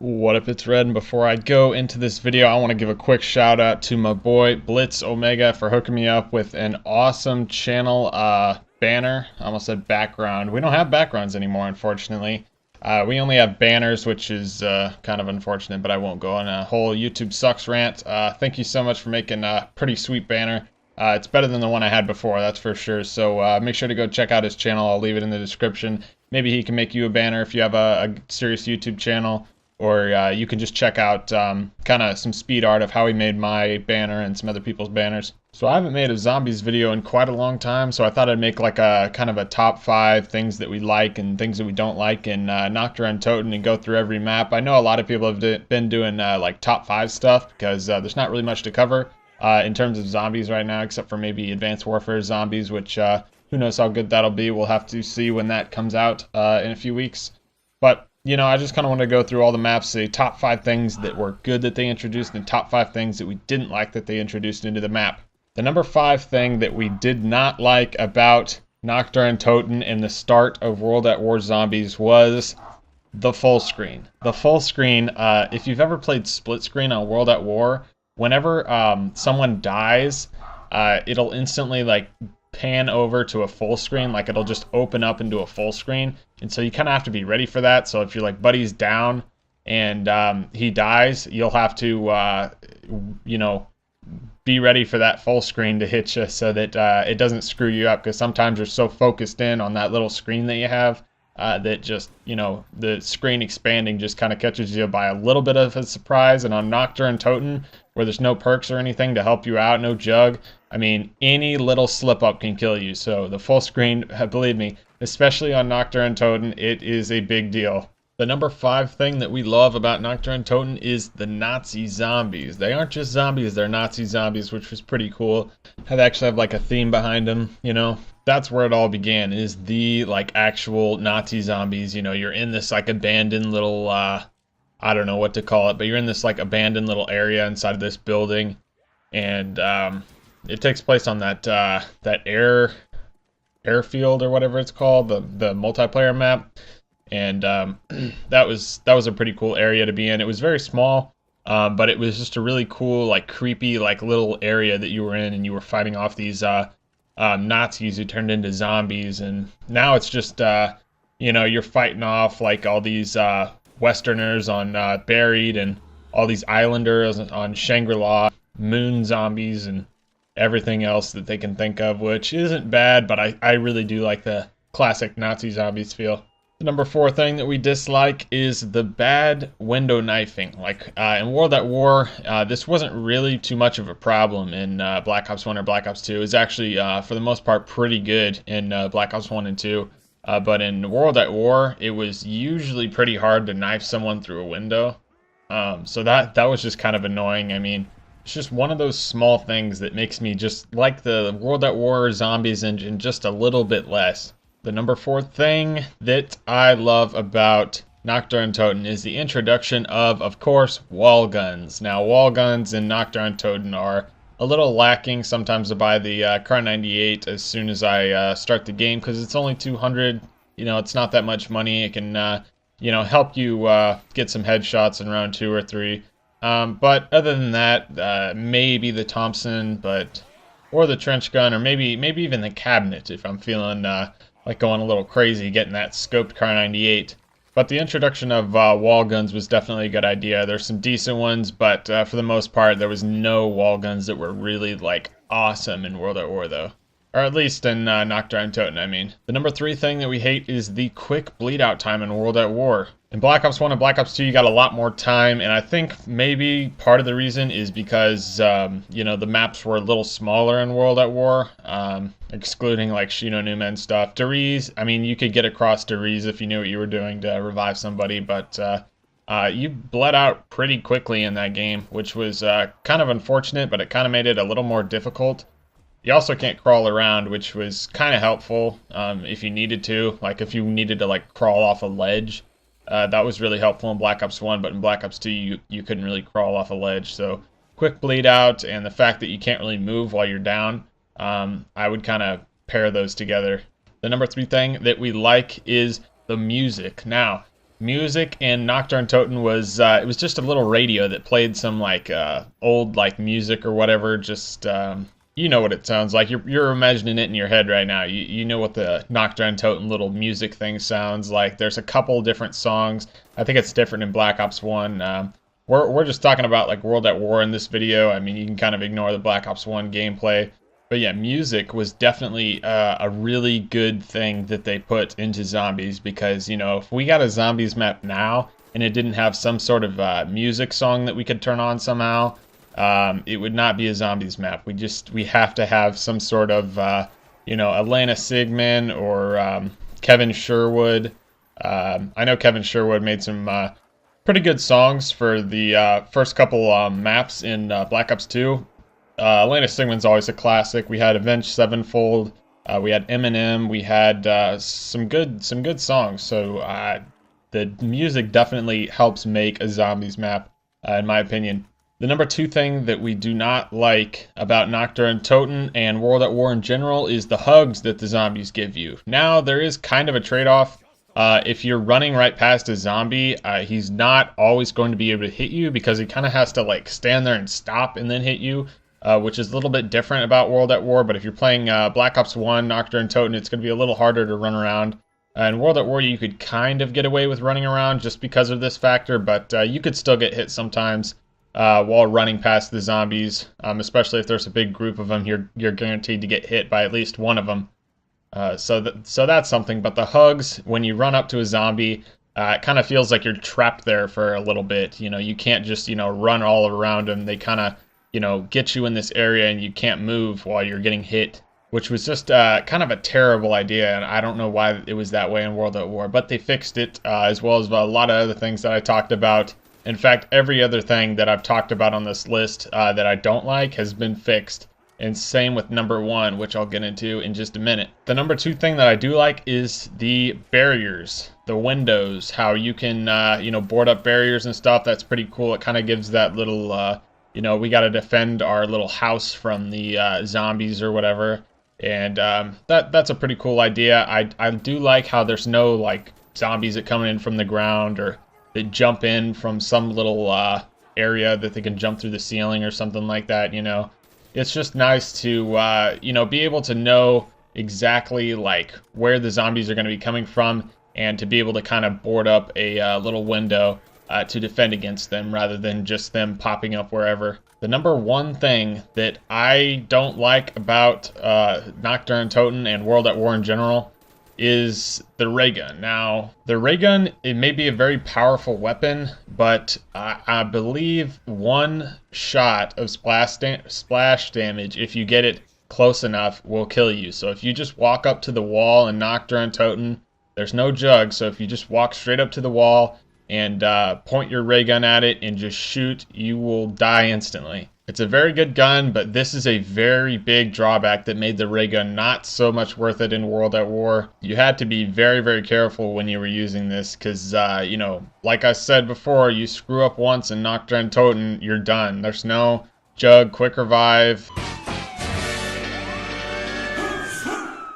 What up, it's Red, and before I go into this video, I want to give a quick shout out to my boy Blitz Omega for hooking me up with an awesome channel banner. I almost said background. We don't have backgrounds anymore, unfortunately. We only have banners, which is kind of unfortunate, but I won't go on a whole YouTube sucks rant. Thank you so much for making a pretty sweet banner. It's better than the one I had before, that's for sure. So make sure to go check out his channel. I'll leave it in the description. Maybe he can make you a banner if you have a serious YouTube channel. Or you can just check out kind of some speed art of how he made my banner and some other people's banners. So I haven't made a zombies video in quite a long time, so I thought I'd make like a kind of a top 5 things that we like and things that we don't like in Nacht Der Untoten and go through every map. I know a lot of people have been doing like top 5 stuff because there's not really much to cover in terms of zombies right now, except for maybe Advanced Warfare zombies, which who knows how good that'll be. We'll have to see when that comes out in a few weeks. But you know, I just kind of want to go through all the maps, the top 5 things that were good that they introduced, and top 5 things that we didn't like that they introduced into the map. The number 5 thing that we did not like about Nacht Der Untoten and the start of World at War Zombies was the full screen. The full screen, if you've ever played split screen on World at War, whenever someone dies, it'll instantly like pan over to a full screen, like it'll just open up into a full screen, and so you kind of have to be ready for that. So if your like buddy's down and he dies, you'll have to you know, be ready for that full screen to hit you so that it doesn't screw you up, because sometimes you're so focused in on that little screen that you have that just, you know, the screen expanding just kind of catches you by a little bit of a surprise. And on Nacht Der Untoten, where there's no perks or anything to help you out, no jug, I mean, any little slip up can kill you. So the full screen, believe me, especially on Nacht Der Untoten, it is a big deal. The number 5 thing that we love about Nacht Der Untoten is the Nazi zombies. They aren't just zombies, they're Nazi zombies, which was pretty cool. They actually have like a theme behind them, you know. That's where it all began, is the like actual Nazi zombies. You know, you're in this like abandoned little, I don't know what to call it, but you're in this like abandoned little area inside of this building. And it takes place on that that airfield or whatever it's called, the multiplayer map. And that was a pretty cool area to be in. It was very small, but it was just a really cool, like creepy, like little area that you were in, and you were fighting off these Nazis who turned into zombies. And now it's just you know, you're fighting off like all these Westerners on Buried, and all these Islanders on Shangri-La, moon zombies, and everything else that they can think of, which isn't bad, but I really do like the classic Nazi zombies feel. The number 4 thing that we dislike is the bad window knifing. Like in World at War, this wasn't really too much of a problem in Black Ops 1 or Black Ops 2. It was actually, for the most part, pretty good in Black Ops 1 and 2. But in World at War, it was usually pretty hard to knife someone through a window. So that was just kind of annoying. I mean, it's just one of those small things that makes me just like the World at War Zombies engine just a little bit less. The number 4 thing that I love about Nacht Der Untoten is the introduction of course, wall guns. Now, wall guns in Nacht Der Untoten are a little lacking. Sometimes I buy the Kar 98 as soon as I start the game, because it's only 200. You know, it's not that much money. It can, you know, help you get some headshots in round 2 or 3. But other than that, maybe the Thompson, or the trench gun, or maybe even the cabinet if I'm feeling like going a little crazy, getting that scoped Kar 98. But the introduction of wall guns was definitely a good idea. There's some decent ones, but for the most part, there was no wall guns that were really like awesome in World at War, though. Or at least in Nacht Der Untoten, I mean. The number 3 thing that we hate is the quick bleed out time in World at War. In Black Ops 1 and Black Ops 2, you got a lot more time, and I think maybe part of the reason is because, you know, the maps were a little smaller in World at War, excluding like Shino Newman stuff. Deriz, I mean, you could get across Deriz if you knew what you were doing to revive somebody, but you bled out pretty quickly in that game, which was kind of unfortunate, but it kind of made it a little more difficult. You also can't crawl around, which was kind of helpful if you needed to. Like if you needed to like crawl off a ledge, that was really helpful in Black Ops 1, but in Black Ops 2 you couldn't really crawl off a ledge. So quick bleed out and the fact that you can't really move while you're down, I would kind of pair those together. The number 3 thing that we like is the music. Now, music in Nacht Der Untoten was it was just a little radio that played some like old like music or whatever. Just you know what it sounds like. You're imagining it in your head right now. You know what the Nacht Der Untoten little music thing sounds like. There's a couple different songs. I think it's different in Black Ops 1. We're just talking about like World at War in this video. I mean, you can kind of ignore the Black Ops 1 gameplay. But yeah, music was definitely a really good thing that they put into zombies, because, you know, if we got a zombies map now and it didn't have some sort of music song that we could turn on somehow, it would not be a zombies map. We have to have some sort of, you know, Elena Sigmund or Kevin Sherwood. I know Kevin Sherwood made some pretty good songs for the first couple maps in Black Ops 2. Elena Sigmund's always a classic. We had Avenged Sevenfold, we had Eminem, we had some good songs. So the music definitely helps make a zombies map, in my opinion. The number 2 thing that we do not like about Nacht Der Untoten and World at War in general is the hugs that the zombies give you. Now, there is kind of a trade-off. If you're running right past a zombie, he's not always going to be able to hit you, because he kind of has to like stand there and stop and then hit you. Which is a little bit different about World at War. But if you're playing Black Ops 1, Nacht Der Untoten, it's going to be a little harder to run around. In World at War, you could kind of get away with running around just because of this factor, but you could still get hit sometimes while running past the zombies, especially if there's a big group of them. You're guaranteed to get hit by at least one of them. So that's something. But the hugs, when you run up to a zombie, it kind of feels like you're trapped there for a little bit. You know, you can't just, you know, run all around them. They kind of, you know, get you in this area and you can't move while you're getting hit, which was just kind of a terrible idea, and I don't know why it was that way in World at War, but they fixed it, as well as a lot of other things that I talked about. In fact, every other thing that I've talked about on this list that I don't like has been fixed, and same with number 1, which I'll get into in just a minute. The number 2 thing that I do like is the barriers, the windows, how you can, you know, board up barriers and stuff. That's pretty cool. It kind of gives that little... you know, we got to defend our little house from the zombies or whatever, and that's a pretty cool idea. I do like how there's no like zombies that come in from the ground or that jump in from some little area that they can jump through the ceiling or something like that. You know, it's just nice to you know, be able to know exactly like where the zombies are going to be coming from, and to be able to kind of board up a little window to defend against them, rather than just them popping up wherever. The number 1 thing that I don't like about Nacht Der Untoten and World at War in general is the ray gun. Now, the ray gun, it may be a very powerful weapon, but I believe 1 shot of splash damage, if you get it close enough, will kill you. So if you just walk up to the wall in Nacht Der Untoten, there's no jug, so if you just walk straight up to the wall and point your ray gun at it and just shoot, you will die instantly. It's a very good gun, but this is a very big drawback that made the ray gun not so much worth it in World at War. You had to be very, very careful when you were using this, because, you know, like I said before, you screw up once in Nacht Der Untoten, you're done. There's no jug, quick revive.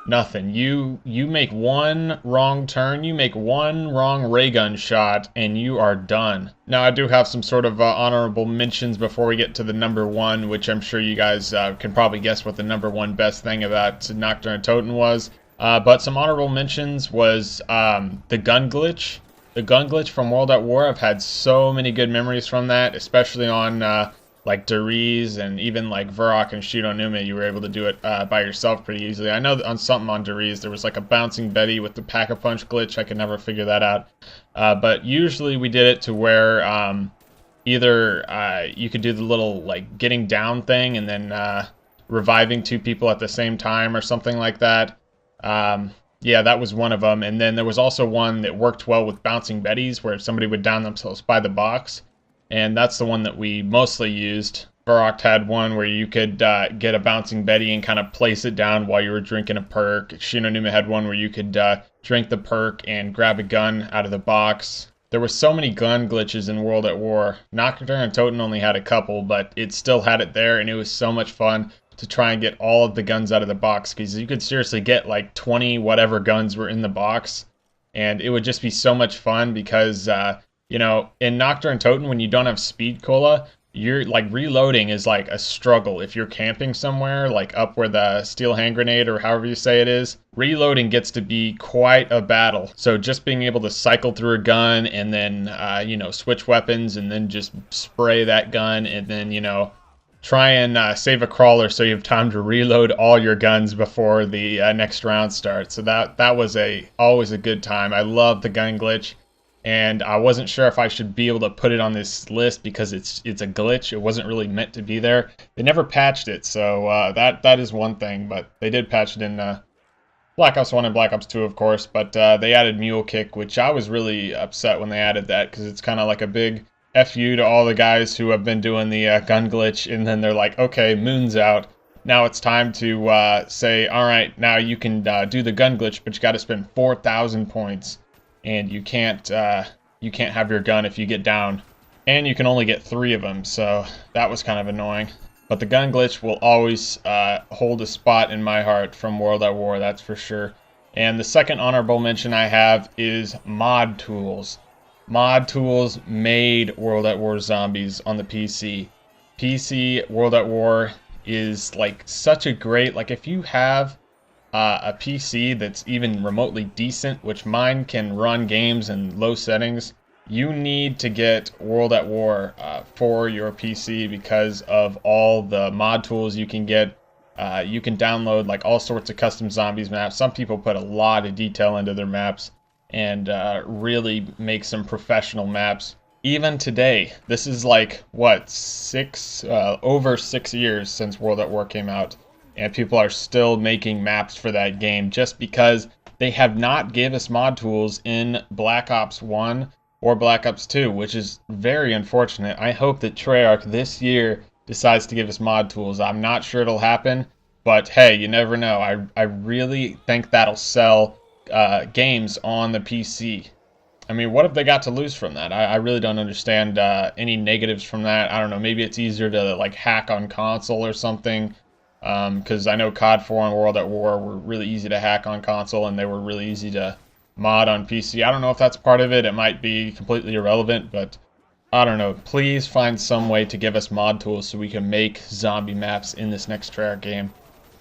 Nothing. You make 1 wrong turn, you make 1 wrong ray gun shot, and you are done. Now, I do have some sort of honorable mentions before we get to the number 1, which I'm sure you guys can probably guess what the number 1 best thing about Nacht Der Untoten was. But some honorable mentions was the gun glitch. The gun glitch from World at War, I've had so many good memories from that, especially on like Deadrising, and even like Varrock and Shidonuma, you were able to do it by yourself pretty easily. I know that on something on Deadrising there was like a bouncing Betty with the pack-a-punch glitch. I could never figure that out. But usually we did it to where either you could do the little like getting down thing and then reviving 2 people at the same time or something like that. Yeah, that was one of them. And then there was also one that worked well with bouncing Bettys, where somebody would down themselves by the box. And that's the one that we mostly used. Varrock had one where you could get a bouncing Betty and kind of place it down while you were drinking a perk. Shinonuma had one where you could drink the perk and grab a gun out of the box. There were so many gun glitches in World at War. Nacht Der Untoten only had a couple, but it still had it there, and it was so much fun to try and get all of the guns out of the box, because you could seriously get like 20 whatever guns were in the box. and it would just be so much fun because you know, in Nacht Der Untoten, when you don't have speed cola, you're like reloading is like a struggle. If you're camping somewhere, like up where the steel hand grenade or however you say it is, reloading gets to be quite a battle. So just being able to cycle through a gun and then, you know, switch weapons and then just spray that gun and then, you know, try and save a crawler so you have time to reload all your guns before the next round starts. So that was always a good time. I love the gun glitch. And I wasn't sure if I should be able to put it on this list because it's a glitch. It wasn't really meant to be there. They never patched it, so that is one thing. But they did patch it in Black Ops 1 and Black Ops 2, of course. But they added Mule Kick, which I was really upset when they added that because it's kind of like a big FU to all the guys who have been doing the gun glitch. And then they're like, okay, Moon's out. Now it's time to say, all right, now you can do the gun glitch, but you got to spend 4,000 points. And you can't have your gun if you get down, and you can only get 3 of them, so that was kind of annoying. But the gun glitch will always hold a spot in my heart from World at War, that's for sure. And the second honorable mention I have is mod tools. Mod tools made World at War zombies on the PC. PC World at War is like such a great, like if you have a PC that's even remotely decent, which mine can run games in low settings, you need to get World at War for your PC because of all the mod tools you can get. You can download like all sorts of custom zombies maps. Some people put a lot of detail into their maps and really make some professional maps. Even today, this is like, what, over 6 years since World at War came out. And people are still making maps for that game just because they have not gave us mod tools in Black Ops 1 or Black Ops 2, which is very unfortunate. I hope that Treyarch this year decides to give us mod tools. I'm not sure it'll happen, but hey, you never know. I really think that'll sell games on the PC. I mean, what have they got to lose from that? I really don't understand any negatives from that. I don't know, maybe it's easier to like hack on console or something. Because I know COD 4 and World at War were really easy to hack on console and they were really easy to mod on PC. I don't know if that's part of it. It might be completely irrelevant, but I don't know. Please find some way to give us mod tools so we can make zombie maps in this next Treyarch game.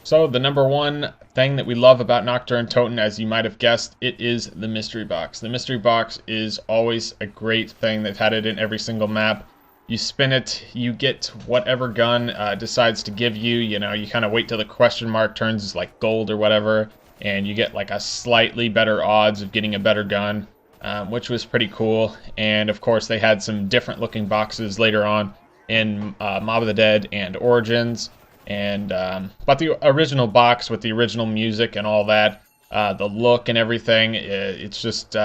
So the number one thing that we love about Nacht Der Untoten, as you might have guessed, it is the mystery box. The mystery box is always a great thing. They've had it in every single map. You spin it, you get whatever gun decides to give you. You know, you kind of wait till the question mark turns like gold or whatever, and you get like a slightly better odds of getting a better gun, which was pretty cool. And of course, they had some different looking boxes later on in Mob of the Dead and Origins. And but the original box with the original music and all that, the look and everything, it's just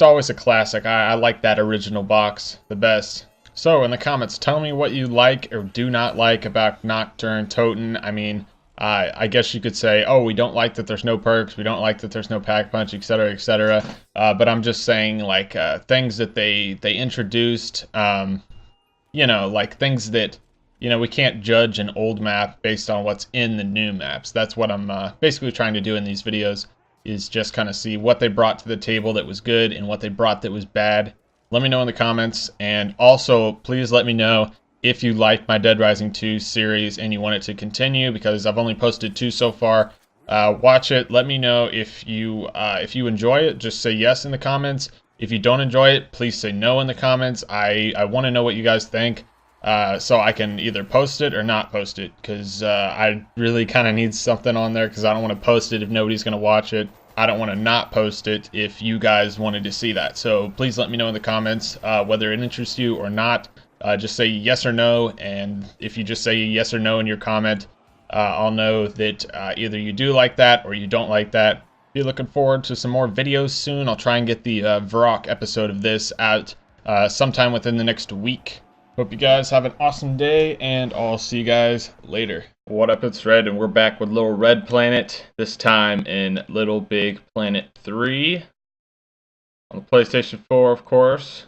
always a classic. I like that original box the best. So in the comments, tell me what you like or do not like about Nacht Der Untoten. I mean, I guess you could say, oh, we don't like that there's no perks, we don't like that there's no pack punch, etc., etc. But I'm just saying, like, things that they introduced, you know, like things that, you know, we can't judge an old map based on what's in the new maps. That's what I'm basically trying to do in these videos, is just kind of see what they brought to the table that was good and what they brought that was bad. Let me know in the comments, and also please let me know if you like my Deadrising 2 series and you want it to continue, because I've only posted 2 so far. Watch it. Let me know if you enjoy it. Just say yes in the comments. If you don't enjoy it, please say no in the comments. I want to know what you guys think, so I can either post it or not post it, because I really kind of need something on there, because I don't want to post it if nobody's going to watch it. I don't want to not post it if you guys wanted to see that. So please let me know in the comments whether it interests you or not. Just say yes or no, and if you just say yes or no in your comment, I'll know that either you do like that or you don't like that. Be looking forward to some more videos soon. I'll try and get the Vrock episode of this out sometime within the next week. Hope you guys have an awesome day, and I'll see you guys later. What up, it's Red, and we're back with Little Red Planet, this time in Little Big Planet 3 on the PlayStation 4, of course.